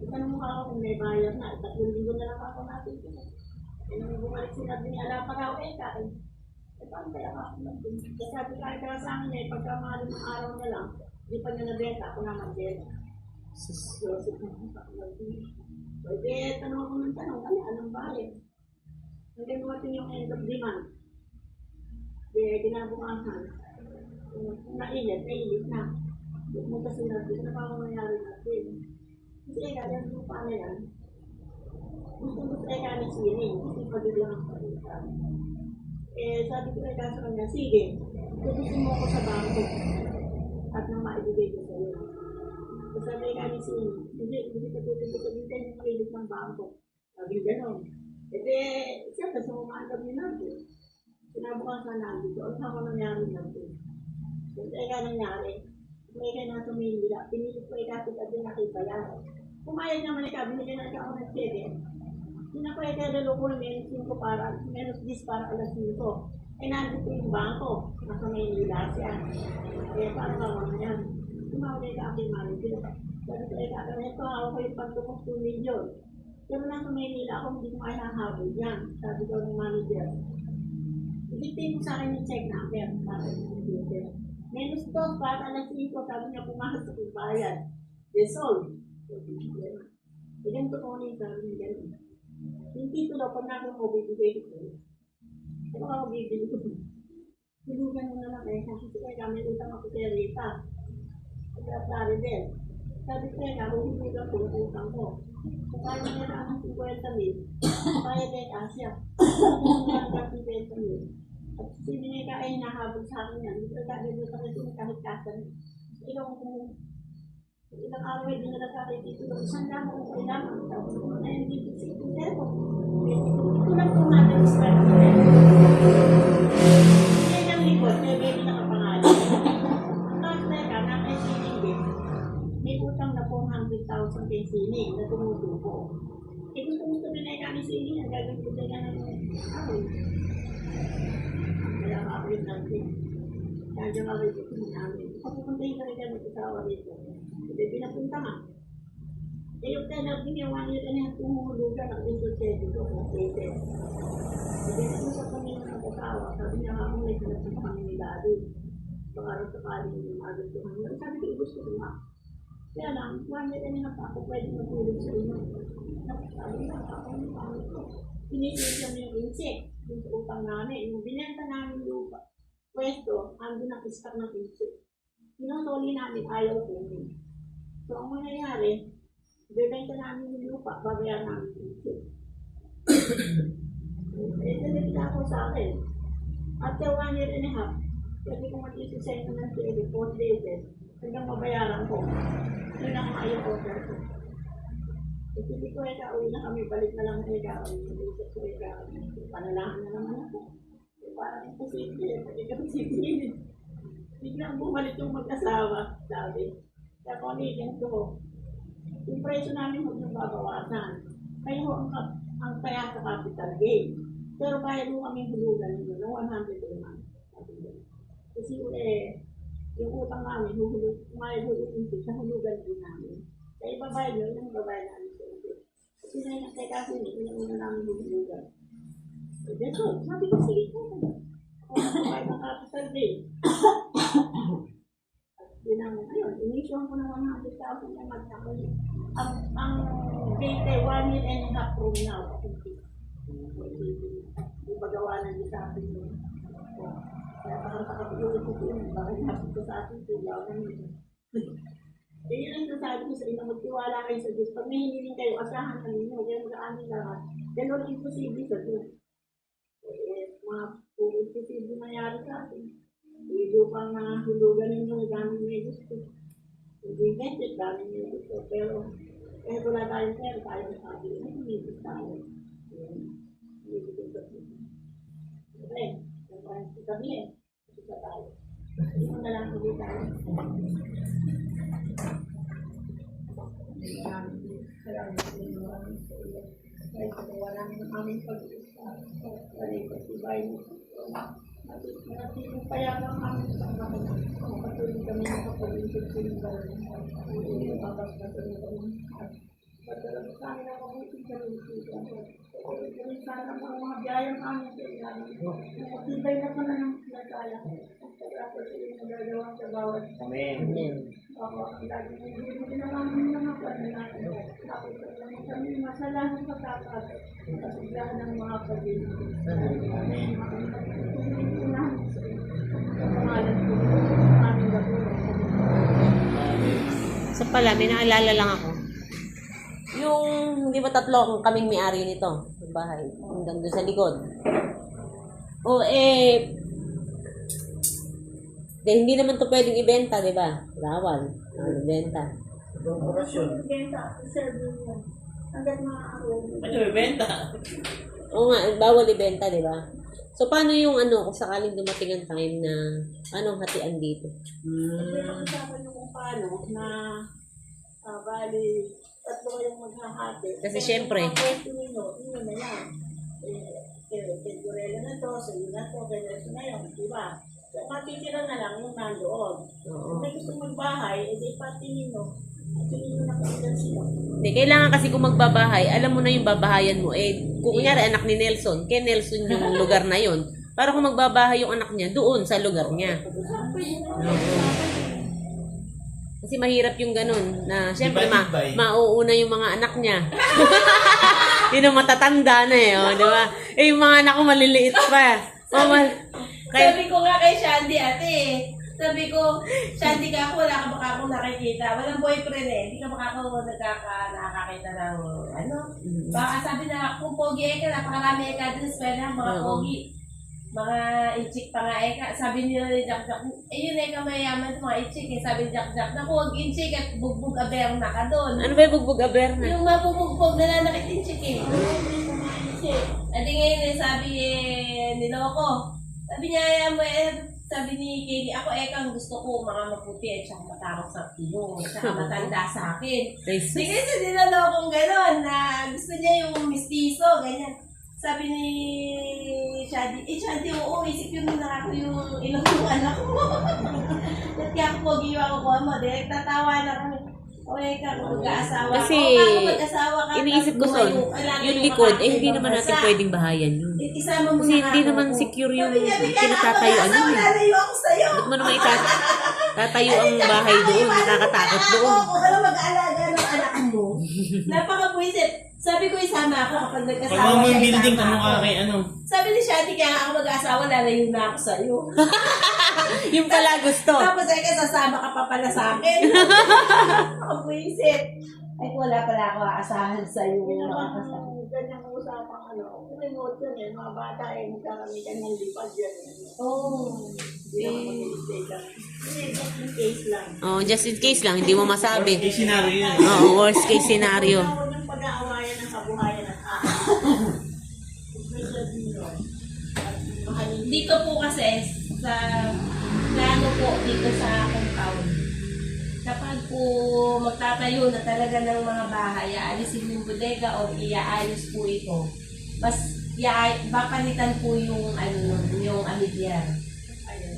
itanong mo ako kung may bayar na, 3 linggo na lang ako natin. Nung bumalik sinabi niya, ala pa raw kain. Paano kaya ako natin? Kasi sabi kaya sa akin pagka mga 5 araw na lang, di pa niya nabenta, ako na magbenta. Joseph na pwede, tanong ako ng tanong, anong bayar? Hanggang dumating yung end of demand. Kinabukasan. Nailit na. Pumunta sila dito, na pa mangyari natin. Kasi yung lupa na yan, gusto ng siling, kasi pagbilang ang palita. Sabi ko sa kanya, sige, tutusin mo ako sa bangko at nang maibigay ko sa iyo. Sabi ka ni siling, hindi ka tutusin ko, hindi yung malilit ng bangko. Sabi gano'n. Siyempre, sa mga kami natin, sinabukasan natin, o saan ko nangyari natin. Kung nangyari, kung nasa Manila, pinilit ko kapit at din nakibayan. Pumayag naman binigyan na ako ng cheque. Pinapayag ka lalo ko menos 5 para, menos 10 para alas 5. Nandito yung bangko, nasa Manila siya. Parang kawan na yan. Tumawag ka aking manager. Sabi ko, ito ako yung pagtukos 2 million. Pero nasa Manila ako, hindi ko kaya hahabol yan. Sabi ko ng manager. Ibigay mo sa akin yung check number. Menos 2 para alas 5. Sabi niya, pumasok sa bayad. Resolve. Ganito ko na yung sabi niya ganun. Yung titulo, pag natin mo, bibigay ko. Ano ako bibili ko? Silugan mo na lang kasi kami utang ako kay Rita. Sa Plaridel. Sabi ko huhugan ko yung utang ko. Kung kaya niya na ang 50,000, kaya kay Asia. Kung kaya niya ang 50,000. At sinigay ka ay nahabol sa akin yan. Dito dito sa kasi kahit kasan. Ilang araw ay dinala sa akin dito. Isang damo kung kailangan. Ayun dito sa ito. Ito lang po natin sa ito. Hindi lang likod. Kaya baby nakapangalan. Tapos teka, nakasinig. May utang na 400,000 kay sinig na tumutubo. Gusto na kami sinig. Ang gagawin ko na ng kaya makakawin natin. Kaya dyan makawin ko namin. Papupuntahin ka rin kami sa asawa rito. Hindi pinapunta nga. Yung tenor din yung 1 year and a half tumulugan ang insultete ko kung pwede. Hindi na sa kami ng mag-asawa. Sabi niya nga kung may pinagpunta kami ni Daddy. Pangarap sa kaling yung magustuhan niya. Sabi ko, gusto ko nga. Kaya lang, 1 year and a half ako pwede matulog sa inyo. Sabi niya, ako yung pangit ko. Pinisilip niya yung insect. Yung utang namin. Yung binenta namin lupa. Pwesto, ando na istak ng insect. Pinasoli namin, ayaw ko. So, ang mangyayari, Bibenta namin yung lupa, babayaran namin yung tip. Ito ako sa akin. After 1 year and a half, pwede ko mag-isisay na ng sale, 4 days, hanggang mabayaran ko. Yun ang ayaw order ko. Kasi hindi ko uwi na kami, balik na lang na ikaw. Nag-isip ko ikaw. Panalahan na naman ako. Parang imposible, pwede ka magsipilit. Biglang bumalik yung mag-asawa, sabi. Kaya kung ulitin ko, yung presyo namin huwag nang babawasan. Kayo ang kaya sa capital gain. Pero kaya mo kami hulugan nyo ng 100 a month. Kasi yung utang namin, mahihulugin sa hulugan din namin. Kaya ibabayad nyo, yung babayad namin sa ito. Kasi na yung kasi hindi na namin hulugan. So, sabi ko, sige ko. Ako babayad ng capital gain. Yun ang, ayun, inisyon ko ng 100,000 na magkakali. Ang date ay 1 year and a half from now. Ipagawa na niya sa akin yun. Kaya parang pakapagulog ko yun. Bakit hapit ko sa akin, tilaw na yun. Yun ang nasabi ko sa inyo, magtiwala kayo sa Diyos. Pag may hiniling kayo, asahan na ninyo. Kaya mag-aanin lahat. Ganun imposible sa Diyos. Mga puro imposible nangyari sa akin. Hindi pang hulugan ninyo, dami may gusto. Hindi ganyan, dami may gusto. Pero, kahit wala tayong pera, tayo sabi, ay, may gusto tayo. Hindi gusto tayo. Okay, kung sabihin, gusto tayo. Ito na lang ulit tayo. Kahit wala naman aming pag-iisip. Kaya kasi bayo. Kung kaya lang kami sa mga patuloy kami sa pag-iisip ko yung gawin. Hindi yung papagpatuloy kami. Patuloy sa amin ang mabuting sa lulusita. Patuloy sana ang mga biyayang amin sa ilalim. Matibay na pala ng pinagkaya. Pagkakot sila yung magagawa sa bawat. Amen. Ako, ang lagi hindi namin mga pwede natin. Tapos kami masalahan sa tapat. Kasiglahan ng mga pag-ibig. Amen. So pala, may naalala lang ako. Yung, di ba tatlo kaming may-ari nito, ng bahay, hanggang doon sa likod. Hindi naman to pwedeng ibenta, di ba? Bawal. Ibenta. Hanggang mga Ano, benta? Oo nga, bawal ibenta, di ba? So, paano yung kung sakaling dumating ang time na anong hatian dito? Pag-usapan nyo kung paano na bali, tatlo kayong maghahati. Kasi syempre. Ang pwesto ninyo, yun na yan. Kay Gorella na to, sa iyo na to, kay Nelson na yun, di ba? So, matitira na lang yung nandoon. Kung may gusto magbahay, edi pati ninyo. At hindi nyo nakasigan sila. Hindi, kailangan kasi kung magbabahay, alam mo na yung babahayan mo. Kung kunyari, anak ni Nelson, kay Nelson yung lugar na yon. Para kung magbabahay yung anak niya, doon sa lugar niya. Kasi mahirap yung ganun, na syempre mauuna yung mga anak niya. Yun ang matatanda na di ba? Yung mga anak ko maliliit pa. Sabi ko nga kay Shandy, ate, sabi ko, Shandy ka ako, wala ka baka akong nakikita. Walang boyfriend hindi ka baka ako nakakita ng Baka sabi na, kung pogi ka, napakarami ka dun sa eskwela, mga pogi. Mga ichik pa nga sabi nila ni Jack, yun mayaman mga ichik sabi ni Jack, naku, huwag ichik at bugbog aber na ka doon. Ano ba yung bugbog aber na? Yung mabubugbog na nanakit ichik At ngayon sabi niloko. Sabi niya, sabi ni Katie, ako kang gusto ko mga maputi at saka matapos sa ilong, at saka matanda sa akin. Hindi kasi nilalokong gano'n na gusto niya yung mistiso, ganyan. Sabi ni Shadi, Shadi, oo, isip yun na ako yung ilong ng anak mo. At kaya ako pogi yung ako mo, direct tatawa na kami. Mag-aasawa. Kasi, iniisip ko son, yung likod, hindi naman natin pwedeng bahayan yun. Kasi hindi naman secure yung kinatatayuan yun. Lalayo ako sa'yo. Ba't mo naman tatayo ang bahay doon? Nakakatakot doon. Ako, alam mag-aalaga ng anak mo. Napaka-puisip. Sabi ko isama ako kapag nagkasawa. Pag mo yung building, kamukha kay Sabi ni Shadi, kaya ako mag-asawa, lalayo na ako sa'yo. Yung pala gusto. Tapos ay kasasama ka pa pala sa akin. Ako puisip. Ay, wala pala ako aasahan sa iyo. Hindi naman ganyang usapang remote yun eh. Mga bata eh, magkakamitan ng lipad yan eh. Oh. Hindi naman mag-mistake lang. Hindi, just in case lang. Oh, just in case lang, hindi mo masabi. Worst case scenario yun. Oo, worst case scenario. Tawag ng pag-aawayan ng kabuhayan at especially yun. At mahalin Dito po kasi, sa plano po dito sa compound, kapag po magtatayo na talaga ng mga bahay, aalisin yung bodega o iaayos po ito, mas papalitan po yung yung amidyar.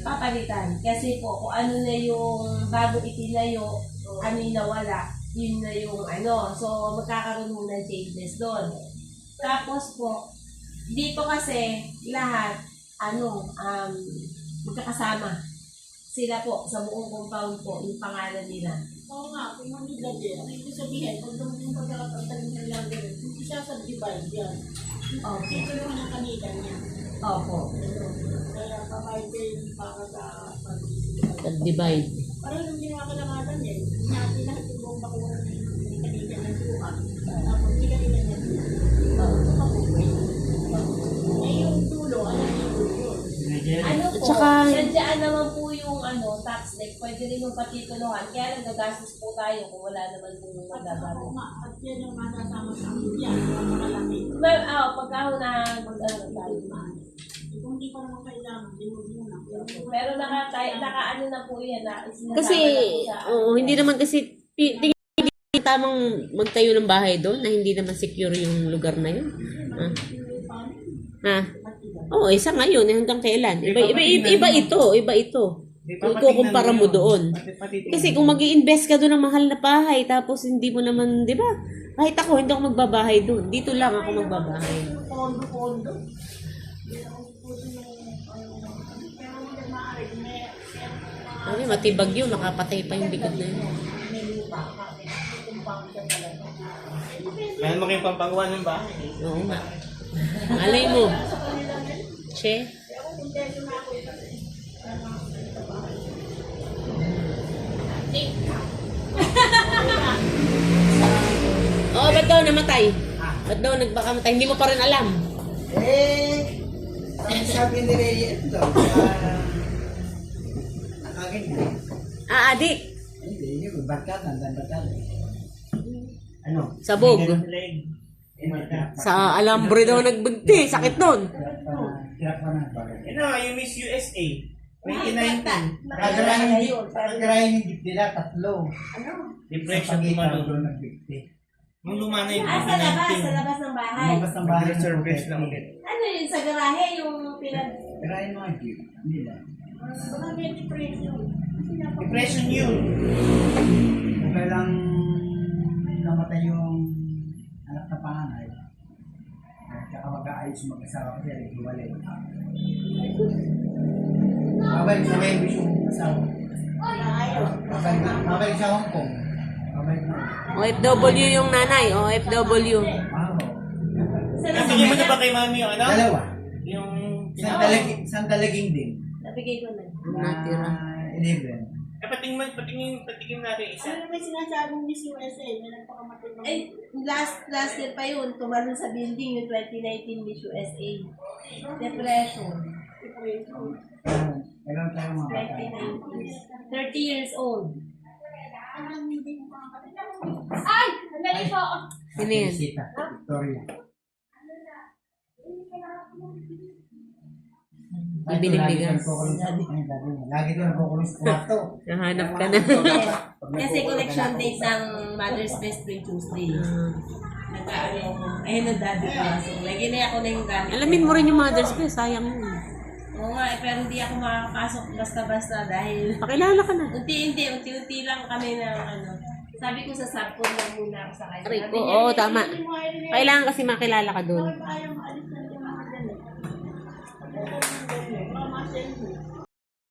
Papalitan. Kasi po, kung ano na yung bago itinayo, ano yung nawala, yun na yung So, magkakaroon muna ng changes doon. Tapos po, dito kasi, lahat, magkakasama. Sila po, sa buong compound po, yung pangalan nila. Oo nga, kung mamigad eh. Ang ibig sabihin, pag dumating pagkakatalim ng lang ganun, hindi siya subdivide yan. Opo. Dito naman ang kanita niya. Opo. Kaya pamahal din para sa Divide. parang yung ginawa kalamadan eh. Natin lahat yung buong bakuran na hindi kanita ng suka. Tapos hindi kanita ng suka. Eh yung dulo, alam niyo yun. Po, Tsaka- nandiyan naman po yung tax deck, pwede rin yung patitulohan, kaya nagagastos po tayo kung wala naman po yung At saka magagawa. kung nga, at yan yung masasama sa amin yan, mga makalaki. Pagkahunahan, tayo. Kung hindi pa naman kailangan, hindi mo muna. Pero naka na po yan. Kasi, hindi naman kasi, tingin tamang magtayo ng bahay doon na hindi naman secure yung lugar na yun. Oo, isa ngayon, hanggang kailan? Iba ito. Ikukumpara mo doon. Kasi kung mag-i-invest ka doon ng mahal na bahay, tapos hindi mo naman, di ba? Kahit ako, hindi ako magbabahay doon. Dito lang ako magbabahay. Pondo. Ay, matibag yun. Nakapatay pa yung bigot na yun. Kaya mo kayong pampagawa ng bahay. Oo nga. Alay mo. Che? Oo, ba't daw namatay? Ba't daw nagpakamatay? Hindi mo pa rin alam. Ang sabi ni Ray, ito, nakaganda. Adik. Hindi, yung barkada, Ano? Sabog. Leg. Sa alambre daw nagbigti. Sakit nun. Hirap pa ng bagay. Yung Miss USA. 2019. Nakagarahin yung jeep nila, 3. Depression Sa pagitan tumalo. doon nagbigti. Nung lumana yung Sa 2019. labas ng bahay. Lumabas ng bahay ng Surface hotel. lang ulit. Ano yun, sa garahe, yung Garahin mga jeep nila. Baka may depression. Depression yun. Kung kailang namatay yung anak na panganay, tsaka mag-aayos mag-asawa kasi hiwalay. Mabalik sa Wembis yung asawa. Mabalik sa Hong Kong. Mabalik na. OFW yung nanay. OFW. Wow. Nabigyan mo na ba kay mami yung Dalawa. Yung... Isang dalaging din. nabigay ko na. Natira. 11. Patingin natin isa. Ano naman sinasabong Miss USA? May nagpakamatay ng... Eh, last year pa yun, tumalon sa building yung 2019 Miss USA. Depression. Meron tayong mga bata. 2019. 30 years old. Ay! Sandali po! Sino yan? Sita, Victoria. Bibiling bigas. Lagi doon ako kulong sa kwarto. Nahanap ka na. Kasi collection date ng Mother's Best Friend Tuesday. Ayun ang daddy ko. So, lagi na ako na yung gamit. Alamin mo rin yung mother's best. Sayang yun. Oo nga, pero hindi ako makakapasok basta-basta dahil Pakilala ka na. unti-unti lang kami ng Sabi ko sa subcon lang muna ako sa kanya. Rico, Sabi niya, oo, tama. Kailangan kasi makilala ka doon. Ayaw maalis na yung mga ganun. Mga masen mo.